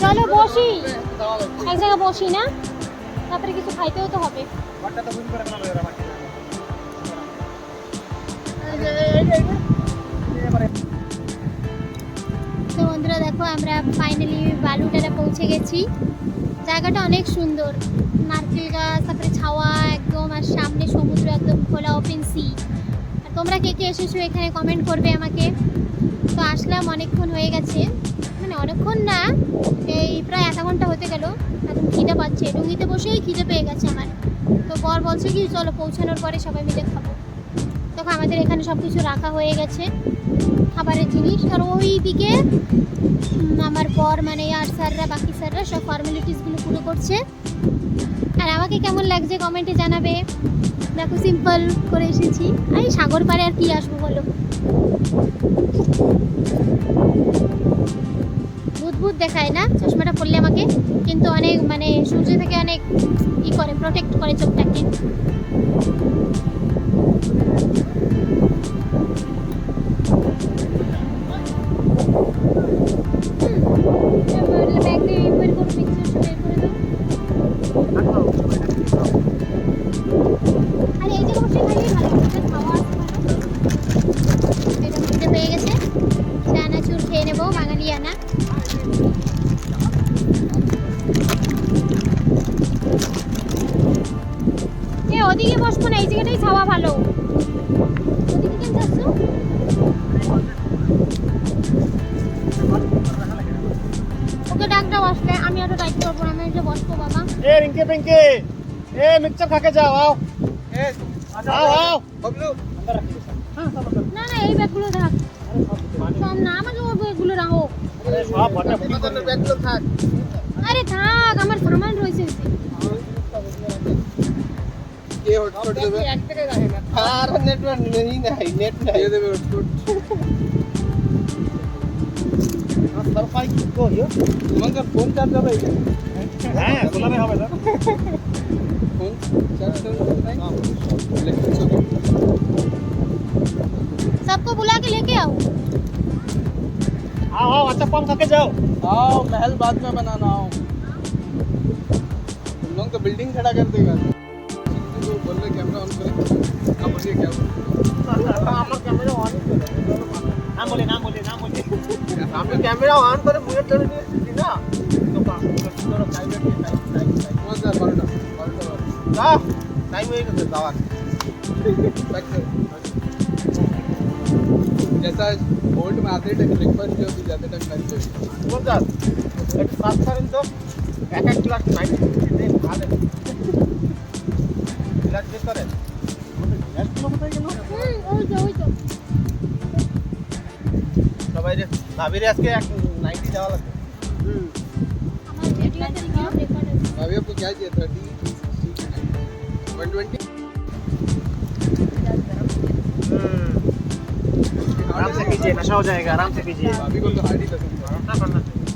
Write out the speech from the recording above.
চলো বসি, এক জায়গায় বসি না, তারপরে কিছু খাইতেও তো হবে। তো বন্ধুরা দেখো, আমরা ফাইনালি বালুটারে পৌঁছে গেছি। জায়গাটা অনেক সুন্দর, নারকেল গাছ, তারপরে ছাওয়া একদম, আর সামনে সমুদ্র একদম খোলা, ওপেন সি। আর তোমরা কে কে এসেছো এখানে কমেন্ট করবে আমাকে। তো আসলাম, অনেকক্ষণ হয়ে গেছে, মানে অনেকক্ষণ না, এই প্রায় আধা ঘন্টা হতে গেল। এখন খিদে পাচ্ছে, ডুঙ্গিতে বসেই খিদে পেয়ে গেছে আমার। তো বর বলছে কি চলো পৌঁছানোর পরে সবাই মিলে খাবো। তখন আমাদের এখানে সব কিছু রাখা হয়ে গেছে খাবারের জিনিস। আর ওই দিকে আমার বর মানে আর স্যাররা, বাকি স্যাররা সব ফর্মালিটিসগুলো পুরো করছে। আর আমাকে কেমন লাগছে কমেন্টে জানাবে। দেখো সিম্পল করে এসেছি, আর এই সাগর পাড়ে আর কি আসবো বলো। ভূত ভূত দেখায় না চশমাটা পরলে আমাকে, কিন্তু অনেক মানে সূর্য থেকে অনেক ই করে, প্রোটেক্ট করে চোখটাকে। পেয়ে গেছে, চানাচুর খেয়ে নেবো, বাঙালিয়ানা। ওদিকে বসবো না, এই জায়গাটাই ছাওয়া ভালো। ওদিকে কেন যাচ্ছ? ওকে ডাকটাও আসলে, আমি আরো দায়িত্ব করবো না, আমি যে বসবো বাবা। এ রিঙ্কি পিঙ্কি, এ মিক্সচার খাকে যাও, আও আও আও বগলু अंदर रख दो। না না, এই ব্যাগগুলো থাক, সব না আমাকে ওই ব্যাগগুলো রাখো। আরে সব বটে তোমাদের ব্যাগগুলো থাক। আরে থাক, আমার সামান রয়েছে। ये हॉटस्पॉट देबे एक টাকা রাখে না, আর নেটওয়ার্ক নেই, নাই নেট নাই, দিয়ে দেবে হটস্পট। আর ফাই কি কইও তোমাদের ফোন চার্জ হবে এখানে? হ্যাঁ সোলারে হবে না, ফোন চার্জ নাই। सबको बुला के लेके आओ। आओ आओ, अच्छा पम खाके जाओ। आओ, महल बाद में बनाना। आओ, तुम लोग तो बिल्डिंग खड़ा कर देगा। तो बोल रहे कैमरा ऑन करें, आप बोलिए क्या আমার ক্যামেরা অন করে নাম বলে নাম বলে নাম বলে আমি ক্যামেরা অন করে মুখে ধরে নিয়েছি না, তো পুরো প্রাইভেট টাইম कौन सा 12টা না টাইম হয়ে গেছে যাওয়ার। जैसा बोल्ट में आते टाइम ब्रेकफास्ट जो भी जाते टाइम लंच কোনটা একটু কাজ করেন তো, এক এক গ্লাস পানি দিতে ভালো গ্লাস দিয়ে করেন। গ্লাসগুলো কোথায় গেল? ওই তো সবাই রে ভাবিরে আজকে এক নাইটি দেওয়া লাগবে। আমার ভিডিওতে রেকর্ড আছে। अभी आपको क्या चाहिए 30 120 आराम से कीजिए, नशा हो जाएगा, आराम से कीजिए। अभी को तो हार्ड ही पसंद है। अपना करना चाहिए।